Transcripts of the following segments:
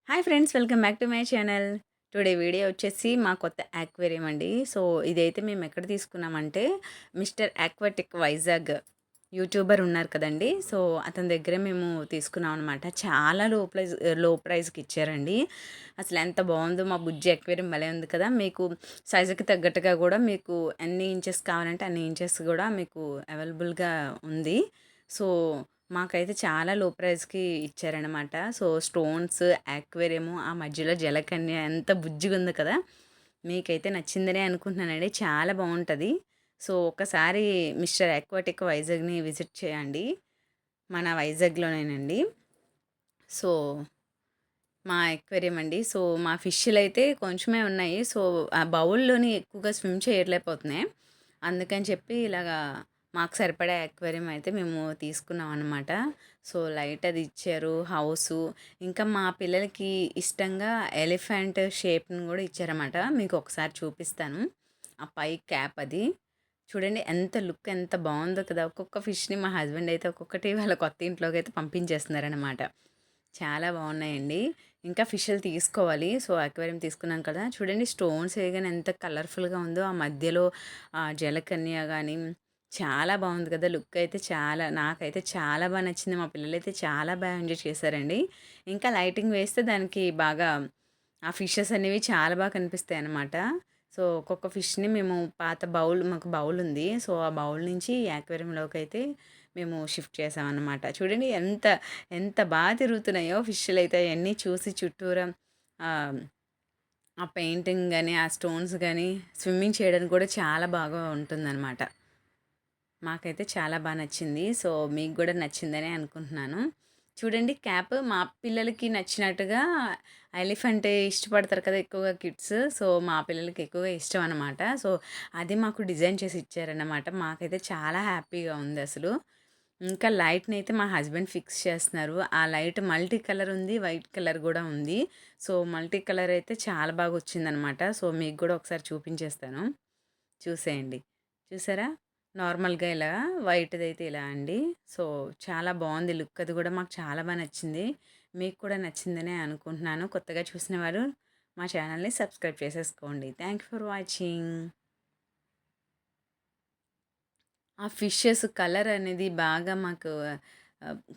Hi friends, welcome back to my channel. Today video వచ్చేసి మా కొత్త యాక్వేరియం అండి. సో ఇదైతే మేము ఎక్కడ తీసుకున్నామంటే మిస్టర్ ఆక్వాటిక్ వైజాగ్ యూట్యూబర్ ఉన్నారు కదండి. సో అతని దగ్గరే మేము తీసుకున్నాం అనమాట. చాలా లో ప్రైస్కి ఇచ్చారండి. అసలు ఎంత బాగుందో, మా బుజ్జి యాక్వేరియం భలే ఉంది కదా. మీకు సైజుకి తగ్గట్టుగా కూడా మీకు ఎన్ని ఇంచెస్ కావాలంటే అన్ని ఇంచెస్ కూడా మీకు అవైలబుల్గా ఉంది. సో మాకైతే చాలా లో ప్రైస్‌కి ఇచ్చారనమాట. సో, స్టోన్స్, యాక్వేరియము, ఆ మధ్యలో జలకన్య ఎంత బుజ్జిగుందో కదా! మీకైతే నచ్చిందనే అనుకుంటున్నానండి. చాలా బావుంటది. సో, ఒక్కసారి మిస్టర్ ఆక్వాటిక్ వైజాగ్‌ని విజిట్ చేయండి. మన వైజాగ్‌లోనేనండి. సో, మా ఎక్వేరియం అండి. సో, మా ఫిష్‌లయితే కొంచెమే ఉన్నాయి. సో, ఆ బౌల్‌లోని ఎక్కువగా స్విమ్ చేయలేకపోతున్నాయి. అందుకని చెప్పి ఇలాగా మాకు సరిపడా ఎక్వేరియం అయితే మేము తీసుకున్నాం అనమాట. సో, లైట్ అది ఇచ్చారు, హౌసు. ఇంకా మా పిల్లలకి ఇష్టంగా ఎలిఫెంట్ షేప్‌ని గూడా ఇచ్చారన్నమాట. మీకు ఒకసారి చూపిస్తాను. ఆ పై క్యాప్ అది. చూడండి ఎంత లుక్ ఎంత బావుందో కదా! ఒక్కొక్క ఫిష్‌ని మా హస్బెండ్ అయితే ఒక్కొక్కటి వాళ్ళ కొత్త ఇంట్లోకైతే పంపించేస్తున్నారనమాట. చాలా బాగున్నాయండి. ఇంకా ఫిష్‌లు తీసుకోవాలి. సో, అక్వేరియం తీసుకున్నాం కదా! చూడండి స్టోన్స్ వేయగానే ఎంత కలర్‌ఫుల్‌గా ఉందో. ఆ మధ్యలో జలకన్య గాని చాలా బాగుంది కదా! లుక్ అయితే నాకైతే చాలా నచ్చింది. మా పిల్లలైతే చాలా ఎంజాయ్ చేశారండి. ఇంకా లైటింగ్ వేస్తే దానికి బాగా ఆ ఫిషెస్ అనేవి చాలా కనిపిస్తాయన్నమాట. సో, ఒక్కొక్క ఫిష్‌ని మేము మాకు బౌల్ ఉంది. సో, ఆ బౌల్ నుంచి యాక్వేరియంలోకైతే మేము షిఫ్ట్ చేసామన్నమాట. చూడండి ఎంత తిరుగుతున్నాయో ఫిష్‌లయితే అయన్నీ చూసి చుట్టూరా ఆహ్, ఆ పెయింటింగ్ గాని, ఆ స్టోన్స్ గాని స్విమ్మింగ్ చేయడానికి కూడా చాలా బాగా ఉంటుందనమాట. మాకైతే చాలా నచ్చింది. సో, మీకు గూడా నచ్చిందనే అనుకుంటున్నాను. చూడండి క్యాప్ మా పిల్లలకి నచ్చినట్టుగా ఎలిఫెంట్ ఇష్టపడతారు కదా ఎక్కువగా కిడ్స్. సో, మా పిల్లలకి ఎక్కువగా ఇష్టం అనమాట. సో, అది మాకు డిజైన్ చేసి ఇచ్చారన్నమాట. మాకైతే చాలా హ్యాపీగా ఉందసలు. ఇంకా లైట్‌నైతే మా హస్బెండ్ ఫిక్స్ చేస్తున్నారు. ఆ లైట్ మల్టీ కలర్ ఉంది. వైట్ కలర్ గూడా ఉంది. సో, మల్టీ కలర్ అయితే చాలా బాగొచ్చిందనమాట. సో, మీకు గూడా ఒకసారి చూపించేస్తాను. చూసేయండి. చూసారా? నార్మల్‌గా ఇలా వైట్‌దైతే ఇలా అండి. సో, చాలా బావుంది లుక్ అది గూడా మాకు చాలా నచ్చింది. మీకు కూడా నచ్చిందనే అనుకుంటున్నాను. కొత్తగా చూసిన వారు మా ఛానల్‌ని సబ్స్క్రైబ్ చేసేసుకోండి. Thank you for watching. ఆ ఫిషెస్ కలర్ అనేది బాగా మాకు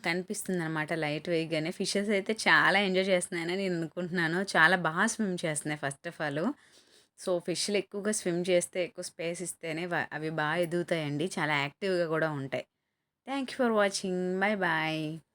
కనిపిస్తుందనమాట లైట్ వేయగానే. ఫిషెస్ అయితే చాలా ఎంజాయ్ చేస్తున్నాయని నేను అనుకుంటున్నాను. చాలా స్విమ్ చేస్తున్నాయి ఫస్ట్ ఆఫ్ ఆల్. సో, ఫిష్‌లు ఎక్కువగా స్విమ్ చేస్తే ఎక్కువ స్పేస్ ఇస్తేనే అవి ఎదుగుతాయండి. చాలా యాక్టివ్‌గా కూడా ఉంటాయి. Thank you for watching. Bye bye.